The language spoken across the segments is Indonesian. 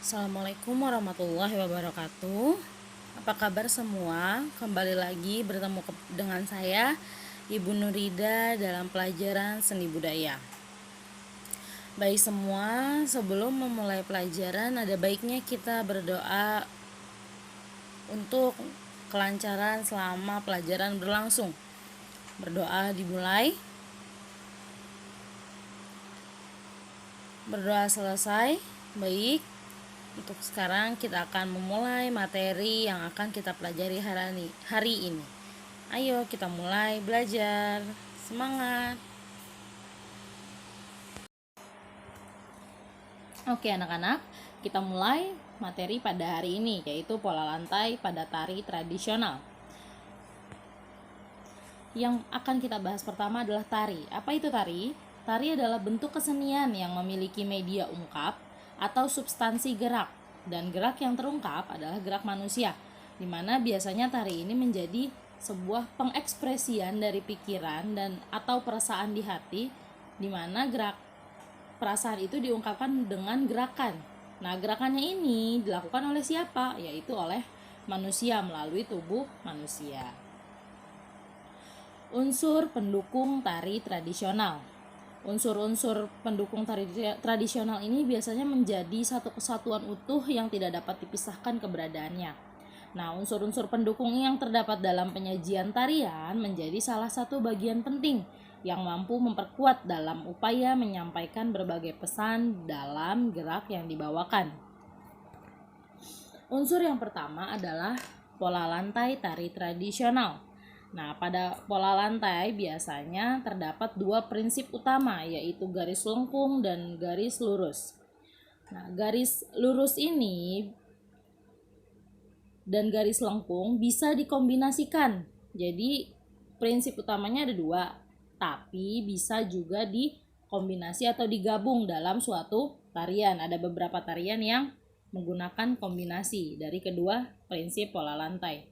Assalamualaikum warahmatullahi wabarakatuh. Apa kabar semua? Kembali lagi bertemu dengan saya, Ibu Nurida, dalam pelajaran seni budaya. Baik semua, sebelum memulai pelajaran ada baiknya kita berdoa untuk kelancaran selama pelajaran berlangsung. Berdoa dimulai. Berdoa selesai. Baik. Untuk sekarang kita akan memulai materi yang akan kita pelajari hari ini. Ayo kita mulai belajar. Semangat. Oke anak-anak, kita mulai materi pada hari ini, yaitu pola lantai pada tari tradisional. Yang akan kita bahas pertama adalah tari. Apa itu tari? Tari adalah bentuk kesenian yang memiliki media ungkap atau substansi gerak, dan gerak yang terungkap adalah gerak manusia, di mana biasanya tari ini menjadi sebuah pengekspresian dari pikiran dan atau perasaan di hati, di mana gerak perasaan itu diungkapkan dengan gerakan. Nah, gerakannya ini dilakukan oleh siapa? Yaitu oleh manusia melalui tubuh manusia. Unsur pendukung tari tradisional. Unsur-unsur pendukung tari tradisional ini biasanya menjadi satu kesatuan utuh yang tidak dapat dipisahkan keberadaannya. Nah, unsur-unsur pendukung yang terdapat dalam penyajian tarian menjadi salah satu bagian penting yang mampu memperkuat dalam upaya menyampaikan berbagai pesan dalam gerak yang dibawakan. Unsur yang pertama adalah pola lantai tari tradisional. Nah, pada pola lantai biasanya terdapat dua prinsip utama, yaitu garis lengkung dan garis lurus. Nah, garis lurus ini dan garis lengkung bisa dikombinasikan. Jadi, prinsip utamanya ada dua, tapi bisa juga dikombinasi atau digabung dalam suatu tarian. Ada beberapa tarian yang menggunakan kombinasi dari kedua prinsip pola lantai.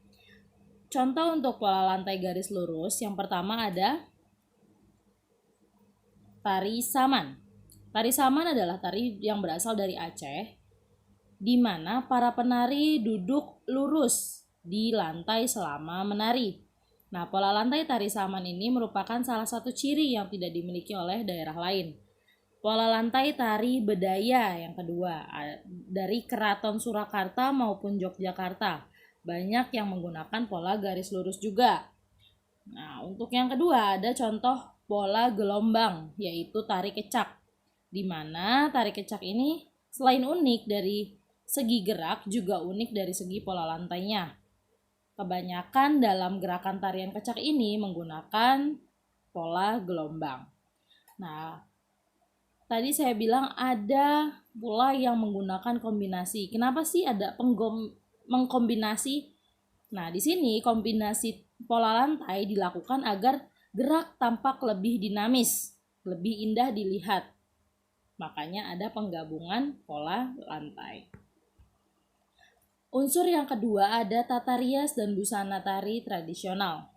Contoh untuk pola lantai garis lurus, yang pertama ada tari saman. Tari saman adalah tari yang berasal dari Aceh, di mana para penari duduk lurus di lantai selama menari. Nah, pola lantai tari saman ini merupakan salah satu ciri yang tidak dimiliki oleh daerah lain. Pola lantai tari bedaya yang kedua, dari Keraton Surakarta maupun Yogyakarta, banyak yang menggunakan pola garis lurus juga. Nah, untuk yang kedua ada contoh pola gelombang, yaitu tari kecak, di mana tari kecak ini selain unik dari segi gerak, juga unik dari segi pola lantainya. Kebanyakan dalam gerakan tarian kecak ini menggunakan pola gelombang. Nah, tadi saya bilang ada pola yang menggunakan kombinasi. Kenapa sih ada mengkombinasi? Nah, di sini kombinasi pola lantai dilakukan agar gerak tampak lebih dinamis, lebih indah dilihat. Makanya ada penggabungan pola lantai. Unsur yang kedua ada tata rias dan busana tari tradisional.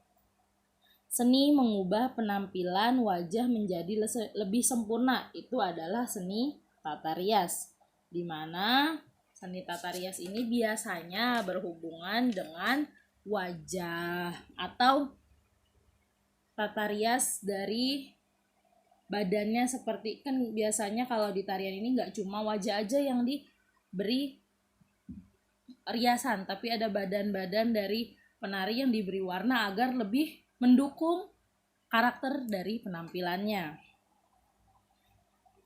Seni mengubah penampilan wajah menjadi lebih sempurna, itu adalah seni tata rias, di mana seni tata rias ini biasanya berhubungan dengan wajah atau tata rias dari badannya. Seperti kan biasanya kalau di tarian ini nggak cuma wajah aja yang diberi riasan, tapi ada badan-badan dari penari yang diberi warna agar lebih mendukung karakter dari penampilannya.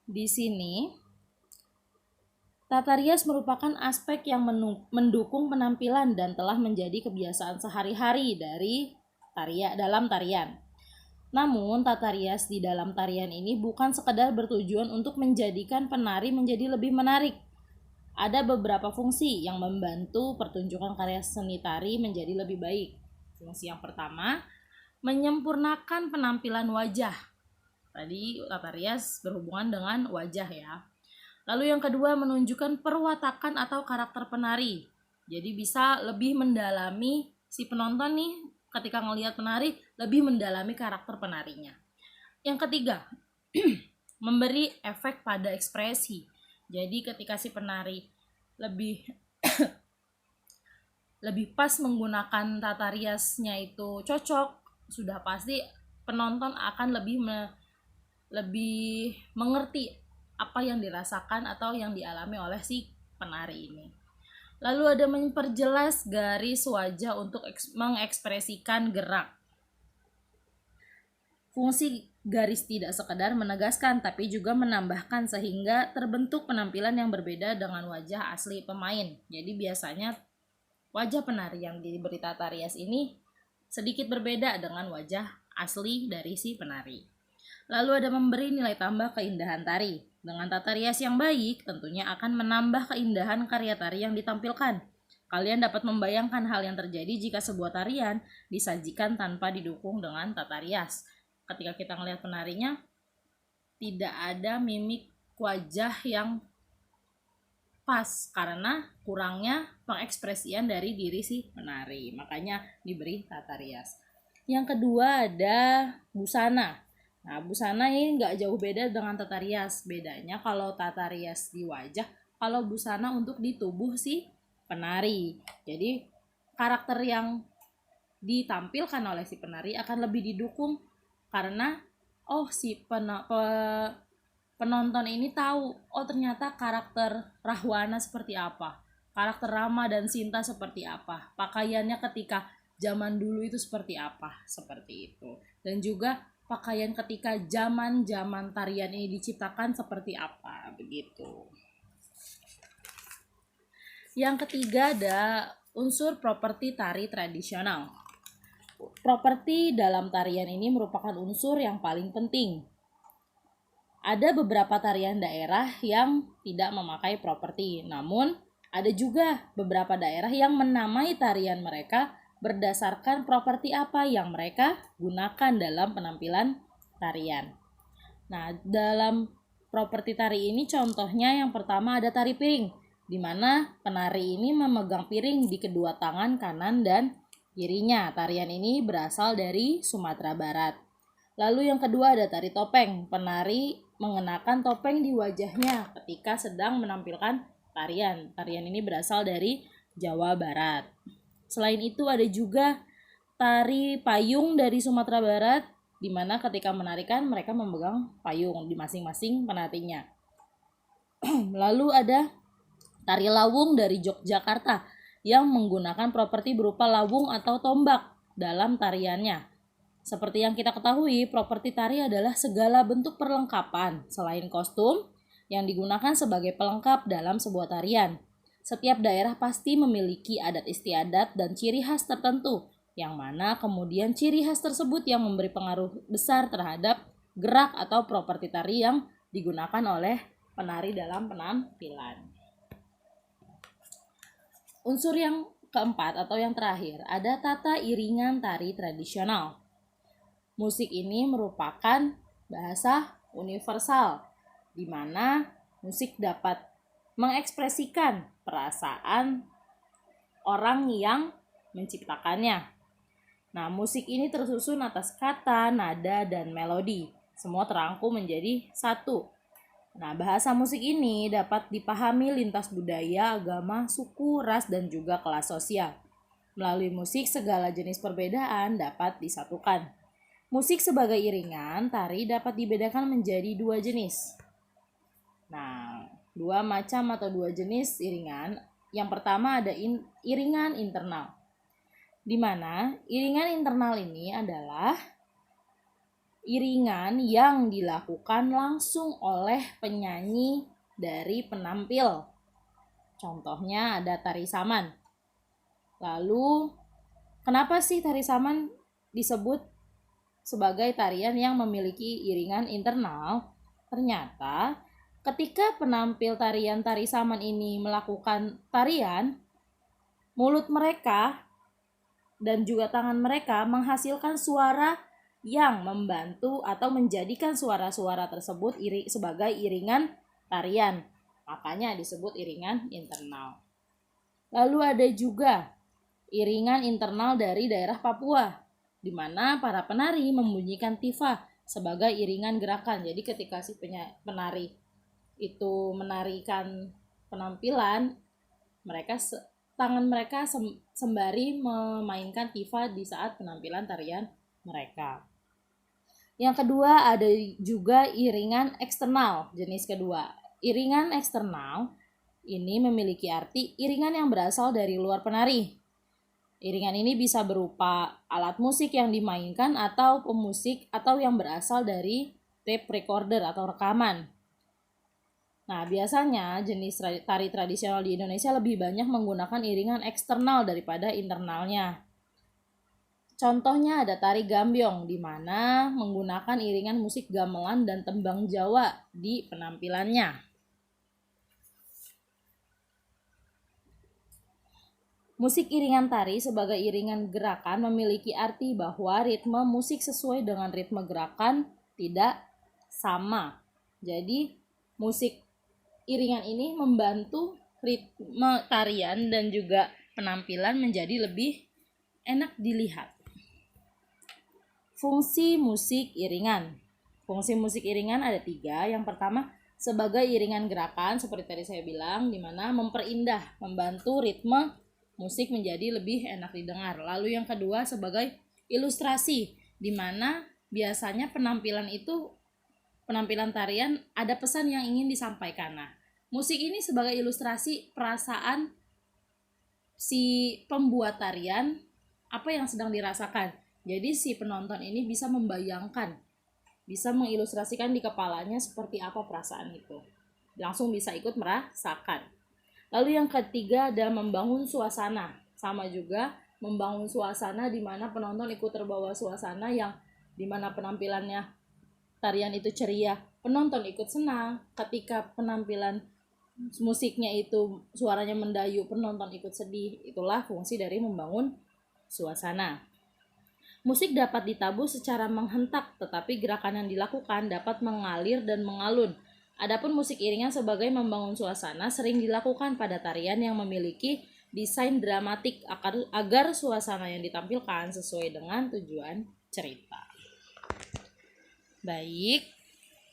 Di sini tata rias merupakan aspek yang mendukung penampilan dan telah menjadi kebiasaan sehari-hari dalam tarian. Namun, tata rias di dalam tarian ini bukan sekedar bertujuan untuk menjadikan penari menjadi lebih menarik. Ada beberapa fungsi yang membantu pertunjukan karya seni tari menjadi lebih baik. Fungsi yang pertama, menyempurnakan penampilan wajah. Tadi tata rias berhubungan dengan wajah ya. Lalu yang kedua, menunjukkan perwatakan atau karakter penari. Jadi bisa lebih mendalami si penonton nih, ketika melihat penari lebih mendalami karakter penarinya. Yang ketiga, memberi efek pada ekspresi. Jadi ketika si penari lebih lebih pas menggunakan tata riasnya itu cocok, sudah pasti penonton akan lebih mengerti apa yang dirasakan atau yang dialami oleh si penari ini. Lalu ada memperjelas garis wajah untuk mengekspresikan gerak. Fungsi garis tidak sekedar menegaskan tapi juga menambahkan sehingga terbentuk penampilan yang berbeda dengan wajah asli pemain. Jadi biasanya wajah penari yang diberi tata rias ini sedikit berbeda dengan wajah asli dari si penari. Lalu ada memberi nilai tambah keindahan tari. Dengan tata rias yang baik, tentunya akan menambah keindahan karya tari yang ditampilkan. Kalian dapat membayangkan hal yang terjadi jika sebuah tarian disajikan tanpa didukung dengan tata rias. Ketika kita melihat penarinya, tidak ada mimik wajah yang pas karena kurangnya pengekspresian dari diri si penari. Makanya diberi tata rias. Yang kedua ada busana. Nah, busana ini nggak jauh beda dengan tata rias. Bedanya kalau tata rias di wajah, kalau busana untuk di tubuh si penari. Jadi karakter yang ditampilkan oleh si penari akan lebih didukung karena si penonton ini tahu, ternyata karakter Rahwana seperti apa, karakter Rama dan Sinta seperti apa, pakaiannya ketika zaman dulu itu seperti apa, seperti itu. Dan juga pakaian ketika zaman tarian ini diciptakan seperti apa, begitu. Yang ketiga ada unsur properti tari tradisional. Properti dalam tarian ini merupakan unsur yang paling penting. Ada beberapa tarian daerah yang tidak memakai properti, namun ada juga beberapa daerah yang menamai tarian mereka berdasarkan properti apa yang mereka gunakan dalam penampilan tarian. Nah, dalam properti tari ini contohnya yang pertama ada tari piring, di mana penari ini memegang piring di kedua tangan kanan dan kirinya. Tarian ini berasal dari Sumatera Barat. Lalu yang kedua ada tari topeng. Penari mengenakan topeng di wajahnya ketika sedang menampilkan tarian. Tarian ini berasal dari Jawa Barat. Selain itu ada juga tari payung dari Sumatera Barat, di mana ketika menarikan mereka memegang payung di masing-masing penarinya. Lalu ada tari lawung dari Yogyakarta yang menggunakan properti berupa lawung atau tombak dalam tariannya. Seperti yang kita ketahui, properti tari adalah segala bentuk perlengkapan selain kostum yang digunakan sebagai pelengkap dalam sebuah tarian. Setiap daerah pasti memiliki adat istiadat dan ciri khas tertentu, yang mana kemudian ciri khas tersebut yang memberi pengaruh besar terhadap gerak atau properti tari yang digunakan oleh penari dalam penampilan. Unsur yang keempat atau yang terakhir ada tata iringan tari tradisional. Musik ini merupakan bahasa universal, di mana musik dapat mengekspresikan perasaan orang yang menciptakannya. Nah, musik ini tersusun atas kata, nada, dan melodi. Semua terangkum menjadi satu. Nah, bahasa musik ini dapat dipahami lintas budaya, agama, suku, ras, dan juga kelas sosial. Melalui musik, segala jenis perbedaan dapat disatukan. Musik sebagai iringan, tari dapat dibedakan menjadi dua jenis. Nah, dua macam atau dua jenis iringan. Yang pertama ada iringan internal, di mana iringan internal ini adalah iringan yang dilakukan langsung oleh penyanyi dari penampil. Contohnya ada tari saman. Lalu, kenapa sih tari saman disebut sebagai tarian yang memiliki iringan internal? Ternyata ketika penampil tarian tari saman ini melakukan tarian, mulut mereka dan juga tangan mereka menghasilkan suara yang membantu atau menjadikan suara-suara tersebut sebagai iringan tarian. Makanya disebut iringan internal. Lalu ada juga iringan internal dari daerah Papua, di mana para penari membunyikan tifa sebagai iringan gerakan. Jadi ketika si penari itu menarikan penampilan, Tangan mereka sembari memainkan tifa di saat penampilan tarian mereka. Yang kedua ada juga iringan eksternal, jenis kedua. Iringan eksternal ini memiliki arti iringan yang berasal dari luar penari. Iringan ini bisa berupa alat musik yang dimainkan atau pemusik atau yang berasal dari tape recorder atau rekaman. Nah, biasanya jenis tari tradisional di Indonesia lebih banyak menggunakan iringan eksternal daripada internalnya. Contohnya ada tari gambyong, di mana menggunakan iringan musik gamelan dan tembang Jawa di penampilannya. Musik iringan tari sebagai iringan gerakan memiliki arti bahwa ritme musik sesuai dengan ritme gerakan tidak sama. Jadi, musik iringan ini membantu ritme tarian dan juga penampilan menjadi lebih enak dilihat. Fungsi musik iringan. Fungsi musik iringan ada 3. Yang pertama, sebagai iringan gerakan seperti tadi saya bilang, di mana memperindah, membantu ritme musik menjadi lebih enak didengar. Lalu yang kedua, sebagai ilustrasi, di mana biasanya penampilan tarian ada pesan yang ingin disampaikan. Nah, musik ini sebagai ilustrasi perasaan si pembuat tarian, apa yang sedang dirasakan. Jadi si penonton ini bisa membayangkan, bisa mengilustrasikan di kepalanya seperti apa perasaan itu. Langsung bisa ikut merasakan. Lalu yang ketiga ada membangun suasana. Sama juga membangun suasana di mana penonton ikut terbawa suasana yang di mana penampilannya tarian itu ceria, penonton ikut senang. Ketika penampilan musiknya itu suaranya mendayu, penonton ikut sedih. Itulah fungsi dari membangun suasana. Musik dapat ditabuh secara menghentak, tetapi gerakan yang dilakukan dapat mengalir dan mengalun. Adapun musik iringan sebagai membangun suasana sering dilakukan pada tarian yang memiliki desain dramatik agar suasana yang ditampilkan sesuai dengan tujuan cerita. Baik,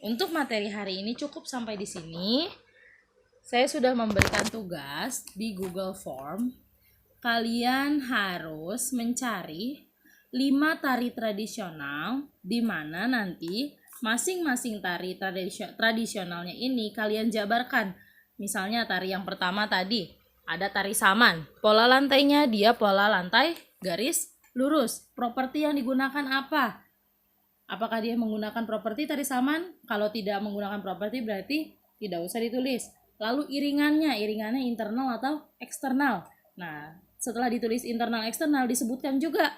untuk materi hari ini cukup sampai di sini. Saya sudah memberikan tugas di Google Form. Kalian harus mencari 5 tari tradisional, di mana nanti masing-masing tari tradisionalnya ini kalian jabarkan. Misalnya tari yang pertama tadi, ada tari saman. Pola lantainya dia pola lantai garis lurus. Properti yang digunakan apa? Apakah dia menggunakan properti tari saman? Kalau tidak menggunakan properti berarti tidak usah ditulis. Lalu iringannya internal atau eksternal. Nah, setelah ditulis internal eksternal disebutkan juga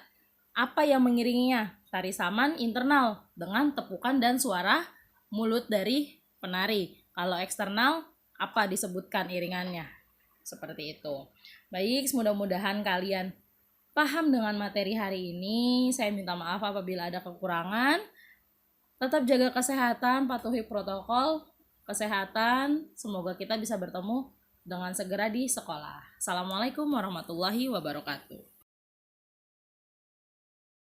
apa yang mengiringinya. Tari saman internal dengan tepukan dan suara mulut dari penari. Kalau eksternal apa disebutkan iringannya. Seperti itu. Baik, mudah-mudahan kalian paham dengan materi hari ini. Saya minta maaf apabila ada kekurangan. Tetap jaga kesehatan, patuhi protokol kesehatan. Semoga kita bisa bertemu dengan segera di sekolah. Assalamualaikum warahmatullahi wabarakatuh.